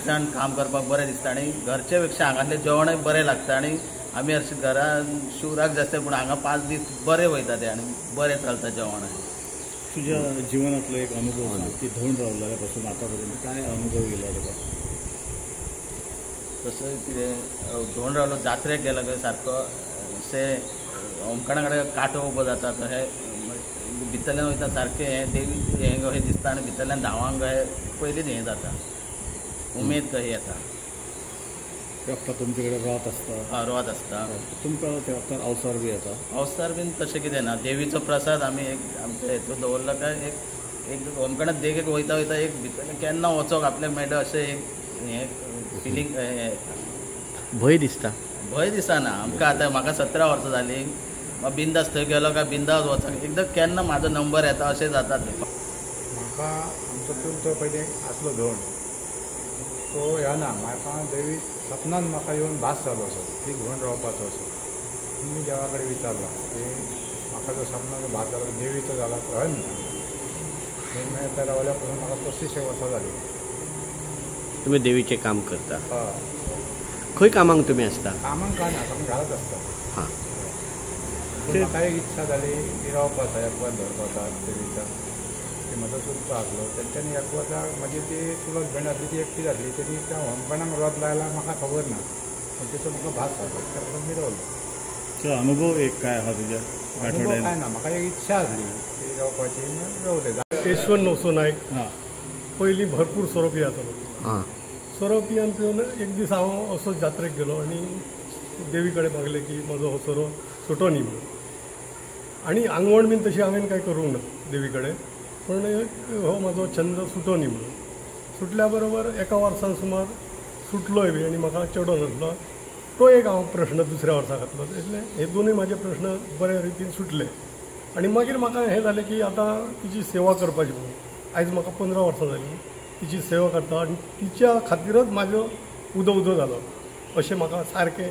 दिसल्यान काम करपाक बरें दिसता आनी घरचे पेक्षा हांगातलें जेवणय बरें लागता आनी आमी हरशीं घरान शिवराक जास्त पूण हांगा 5 दीस बरें वयता ते आनी बरें चलता जेवण. तुझ्या जीवनातलो एक अनुभव सांग की धोंड रावल्यापासून आतापर्यंत काय अनुभव गेला तुका? तसं कितें धोंड रावलो जात्रेक गेलो काय सारको अशें होमखणा कडेन कांटो उबो जाता तो हे भितरल्यान वयता सारकें हें देवी हें कशें दिसता आनी भितरल्यान धांवांक कशें पयलींच हें जाता उमेद कशी येता. ते वखदां तुमचे कडेन रथ आसता? हय रथ आसता. तुमकां ते वखदार अवसर बी येता? अवसर बीन तशें कितें ना. देवीचो प्रसाद आमी एक आमच्या हेतून दवरलो काय एक होमखणा देगेक वयता वयता एक भितर केन्ना वचोंक आपल्याक मेळटा अशें एक हें फिलींग भंय दिसता? भंय दिसना आमकां. आतां म्हाका 17 वर्सां जालीं. बिंदास थंय गेलो काय बिंदास वचोंक एकदां केन्ना म्हाजो नंबर येता अशें जाता. म्हाका आमचो चुलतो पयलीं आसलो धोंड तो येना. म्हाका देवी सपनान म्हाका येवन भास जालो असो की धोंड रावपाचो असो. मी देवा कडेन विचारला की म्हाका जो सपनाचो भास जालो देवीचो जाला तो हय म्हणटा. मागीर थंय रावल्या पासून म्हाका 35 वर्सां जालीं. तुम्ही देवीचें काम करता? हय. खंय कामाक तुमी आसता? कामाक काय ना आमी घरात आसता. हां. म्हाका एक इच्छा जाली की रावपाचो एकवार धरपाचा देवीचा. ती म्हाजो चुलतो आसलो तेंच्यांनी एकवाराक म्हाजी ती चुलत भयण आसली ती एकटी जातली. तेणी त्या होमखणाक रथ लायला म्हाका खबर ना पूण तिचो म्हाका भास जालो त्या मी रावलो. अनुभव एक काय आहा तुज्या आठवड्यान? काय ना म्हाका एक इच्छा आसली ती रावपाची रावले. यशवंत नवसो नायक पयलीं भरपूर सोरो पियातालो. सोरो पियान पिवन एक दीस हांव असो जात्रेक गेलो आनी देवी कडेन मागलें की म्हजो हो सोरो सुटो न्ही म्हणून. आनी आंगवण बीन तशी हांवें कांय करूंक ना देवी कडेन पण हो म्हजो छंद सुटो न्ही म्हणून. सुटल्या बरोबर एका वर्सान सुमार सुटलोय बी आनी म्हाका चेडो नासलो. तो एक हांव प्रश्न दुसऱ्या वर्सा घातलो. એટલે हे दोनूय म्हाजे प्रश्न बऱ्या रितीन सुटले. आनी मागीर म्हाका हें जालें की आतां तिची सेवा करपाची म्हणून. आयज म्हाका 15 वर्सां जालीं तिची सेवा करता आनी तिच्या खातीरच म्हाजो उदो जालो अशें म्हाका सारकें.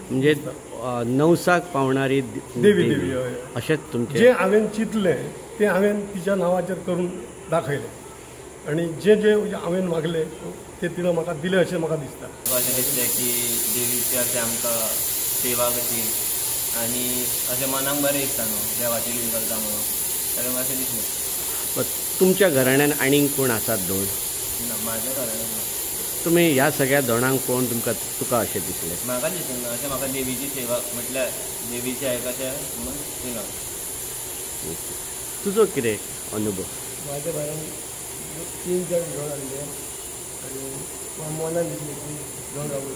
म्हणजे नवसाक पावणारी देवी अशेंच तुमचें जें हांवें चिंतलें तें हांवें तिच्या नांवाचेर करून दाखयलें आनी जें हांवें मागलें तें तिणें म्हाका दिलें अशें म्हाका दिसता. अशें दिसलें की देवीची अशें आमकां सेवा कशी आनी अशें मनाक बरें दिसता न्हू देवाची लीला करता म्हणून जाल्यार म्हाका अशें दिसलें. तुमच्या घराण्यान आनीक कोण आसात धोंड? ना म्हाज्या घरान तुमी ह्या सगळ्या धोंडांक पळोवन तुका अशें दिसलें? म्हाका दिसना अशें म्हाका देवीची सेवा म्हटल्यार देवीचें आयकचें म्हणून थिंगा. तुजो कितें अनुभव? म्हाज्या घरान 3-4 घेवन आसले आनी मनान दिसलें की धोंड रावलो.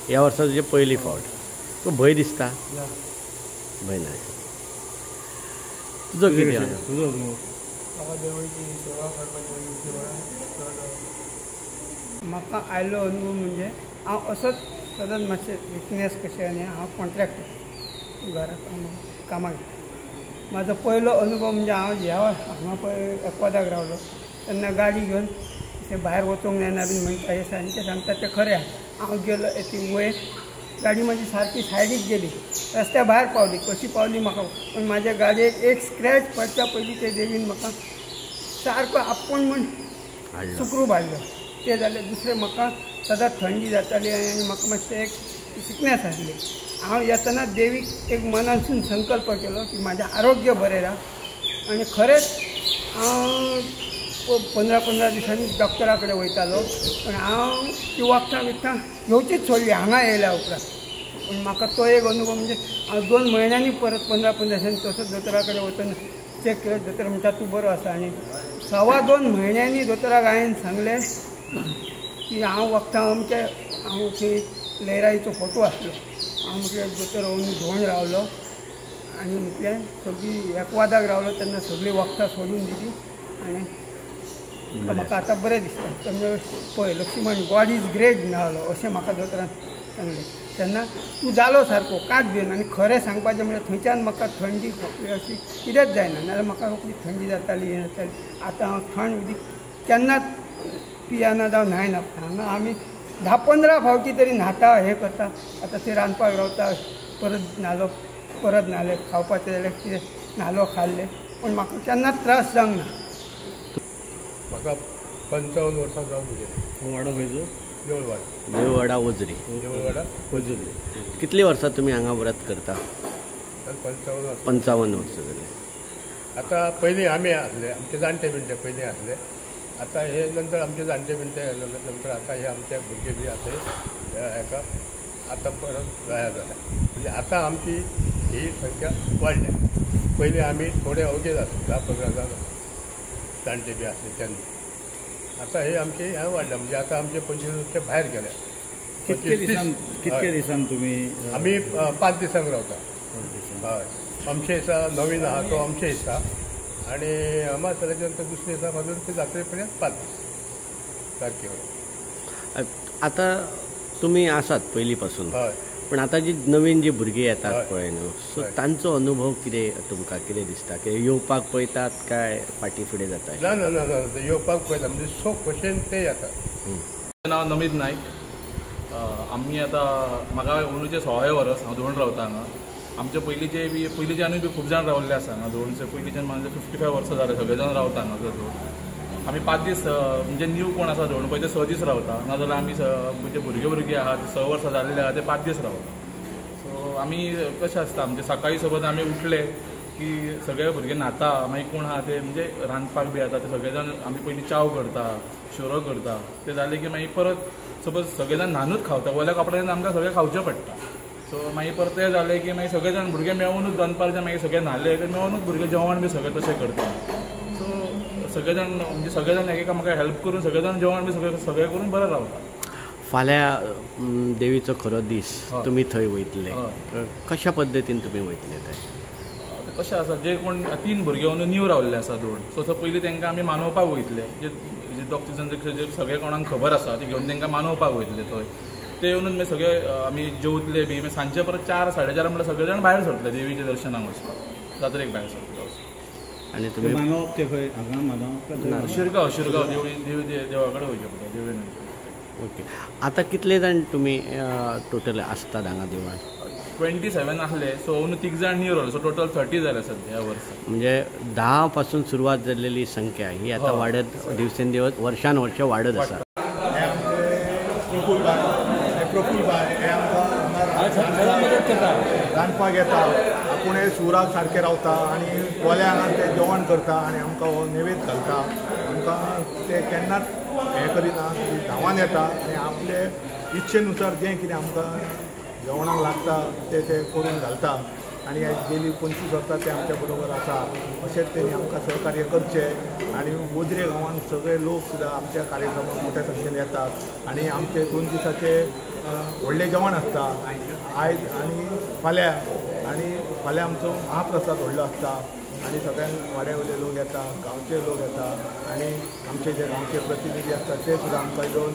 ह्या वर्सा तुजें पयली फावट. तो भंय दिसता? ना भंय ना. तुजो कितें तुजो अनुभव? म्हाका देवाची सेवा करपाची म्हाका आयलो अनुभव म्हणजे हांव असोच सदांच मातशें विकनेस कशें आनी हांव कॉन्ट्रॅक्टर घराक कामाक. म्हाजो पयलो अनुभव म्हणजे हांव ह्या हांगा पळय एकवादाक रावलो तेन्ना गाडी घेवन अशें भायर वचूंक जायना बीन म्हणटा हे सांजचे सांगता तें खरें. हांव गेलो ती वयर गाडी म्हाजी सारकी सायडीक गेली रस्त्या भायर पावली. कशी पावली म्हाका पण म्हाज्या गाडयेक एक स्क्रॅच पडच्या पयलीं ते देवीन म्हाका सारको आपूण म्हण सुखरूप हाडलो. ते जालें. दुसरें म्हाका सदांच थंडी जाताली आनी म्हाका मातशें एक सिकनेस आसली. हांव येतना देवीक एक मनासून संकल्प केलो की म्हाजें आरोग्य बरें राव आनी खरेंच हांव 15-15 दिसांनी डॉक्टरा कडेन वयतालो पण हांव ती वखदां घेवचीच सोडली हांगा येयल्या उपरांत. पूण म्हाका तो एक अनुभव म्हणजे हांव 2 म्हयन्यांनी परत 15-15 दिसांनी तसोच दोतोरा कडेन वतना चॅक केलो. दोतोर म्हणटा तूं बरो आसा आनी 2.25 म्हयन्यांनी दोतोराक हांवें सांगलें की हांव वखदां अमकें हांव थंय लयराईचो फोटो आसलो हांव म्हटलें दोतोर अंदू धोंड रावलो आनी म्हटलें सगळीं एकवादाक रावलो तेन्ना सगळीं वखदां सोडून दिली आनी म्हाका आतां बरें दिसता. तेन्ना पळय लक्ष्मण गॉड इज ग्रेट मेळलो अशें म्हाका दोतोरान सांगलें. तेन्ना तूं जालो सारको कांच भियेना. आनी खरें सांगपाचें म्हणजे थंयच्यान म्हाका थंडी खोकली अशी कितेंच जायना. नाजाल्यार म्हाका रोखडी थंडी जाताली हें जाताली. आतां हांव थंड उदीक केन्नाच पियाना जावं न्हायना. हांगा आमी 10-15 फावटी तरी न्हाता हें करता. आतां ते रांदपाक रावता परत न्हाले खावपाचें जाल्यार कितें न्हालो खाल्लें पण म्हाका केन्नाच त्रास जावंक ना. म्हाका 55 वर्सां जावन गेले. वाडो खंयचो? देवळवाड. देववाडा ओजरी. देवळवाडा पजरी. कितली वर्सां तुमी हांगा व्रत करता? 55 वर्सां. 55 वर्सां जाली. आता पयलीं आमी आसले, आमचे जाणटे बिणटे पयलीं आसले. आता हे नंतर आमचे जाणटे बिणटे नंतर आता हे आमचे भुरगे बी आसा हेका आता परत गोंया जाल्या. म्हणजे आता आमची ही संख्या वाडल्या. पयलीं आमी थोडे अवघेच आसले, 10-15 जाण जाणटे बी आसले तेन्ना. आता हे आमचे हें वाडल्या. म्हणजे आता आमचे 25 भायर गेले. कितके दिसान तुमी आमी 5 दिसांक रावता. हय. अमचे दिसा नवीन आहा तो अमचे दिसा आणि अमावास्याच्या नंतर दुसरे दिसा मागीर ते जात्रे पर्यंत 5 दीस सारके. आता तुमी आसात पयलीं पासून, हय. पण आता जी नवीन जी भुरगीं येतात हय. पळय न्हू, सो हय. तांचो अनुभव कितें तुमकां कितें दिसता? की येवपाक पळयतात काय फाटीं फुडें जाता? ना ना ना ना ते येवपाक पळयता म्हणजे सो भशेन ते येतात. माझं नाव नमित नाईक. आम्ही आता म्हाका अंदूचे 16 वर्स हांव धोंड रावता हांगा. आमचे पयलींच्यानूय बी खूब जाण रावल्ले आसा हांगा धोंडचे. पयलींच्यान म्हाजे 55 वर्सां जाले सगळे जाण रावता हांगा धोंड. आमी 5 दीस म्हणजे न्यू कोण आसा धोंड पळय ते 6 दीस रावता. नाजाल्यार आमी म्हणजे भुरगे आहात 6 वर्सां जाल्ले आहा ते 5 दीस रावता. सो आमी कशें आसता म्हणजे सकाळी सोबत आमी उठले की सगळे भुरगे न्हाता, मागीर कोण आहा ते म्हणजे रांदपाक बी येता ते सगळे जाण आमी पयलीं चाव करता, शिरो करता. ते जाले की मागीर परत सपोज सगळे जाण न्हानूच खावता, वल्या कपड्यान आमकां सगळें खावचें पडटा. सो मागीर परत ते जालें की मागीर सगळे जाण भुरगे मेळूनच दनपारचे मागीर सगळे न्हाले की मेळूनच भुरगे जेवण बी सगळें तशें करता. सो सगळे जाण म्हणजे सगळे जाण एकामेकाक हेल्प करून सगळे जाण जेवण बी सगळें करून बरें रावता. फाल्यां देवीचो खरो दीस हय. तुमी थंय वयतले. हय. कशा पद्दतीन तुमी वयतले थंय? कशें आसा जे कोण 3 भुरगे अंदू न्यू रावल्ले आसा धोंड, सो पयलीं तांकां आमी मानोवपाक वयतले. जे डॉक्टर्सान जे सगळे कोणाक खबर आसा ते घेवन तांकां मानोवपाक वयतले थंय. ते येवन मागीर सगळे आमी जेवतले बी. मागीर सांजचे परत 4-4:30 म्हणल्यार सगळे जाण भायर सरतले देवीच्या दर्शनाक वचपाक, जात्रेक भायर सरतले. ते मानवप ते खंय हांगा मानवप शिरगांव देवा कडेन वयचें पडटा देवळीन. ओके. आता कितले जाण तुमी टोटल आसतात हांगा देवळान? 27 आसले. सो अंदू 3 जाण न्यू रावले. सो टोटल 30 जाले सद्या ह्या वर्सा. म्हणजे 10 पासून सुरवात जाल्लेली संख्या ही आता वाडत दिवसेंदिवस वर्षान वर्ष वाडत आसा. प्रफुल बाय हे आमकां मदत करता, रांदपाक येता, आपूण सुराक सारके रावता आनी कोल्या हांगा ते जेवण करता आनी आमकां हो नेवेद घालता. आमकां ते केन्नाच हें करिना, धांवान येता आनी आपले इच्छेनुसार जें कितें आमकां जेवणाक लागता ते करून घालता. आनी गेली 25 वर्सां ते आमच्या बरोबर आसा. अशेंच तेणी आमकां सहकार्य करचें. आनी ओजरे गांवांत सगळे लोक सुद्दां आमच्या कार्यक्रमाक मोठ्या संख्येन येतात आनी आमचे 2 दिसाचे व्हडलें जेवण आसता आयज आनी फाल्यां. आनी फाल्यां आमचो महाप्रसाद व्हडलो आसता आनी सगळ्यांक वाड्या वयले लोक येता, गांवचे लोक येता आनी आमचे जे गांवचे प्रतिनिधी आसतात ते सुद्दां आमकां येवन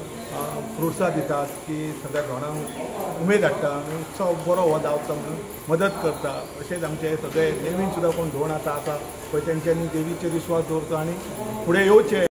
प्रोत्साहन दितात की सगळ्या धोंडांक उमेद हाडटा आनी उत्सव बरो हो जावचो म्हणून मदत करता. अशेंच आमचे सगळे नेवीन सुद्दां कोण धोंड आसा पळय तेंच्यांनी देवीचेर विश्वास दवरचो आनी फुडें येवचें.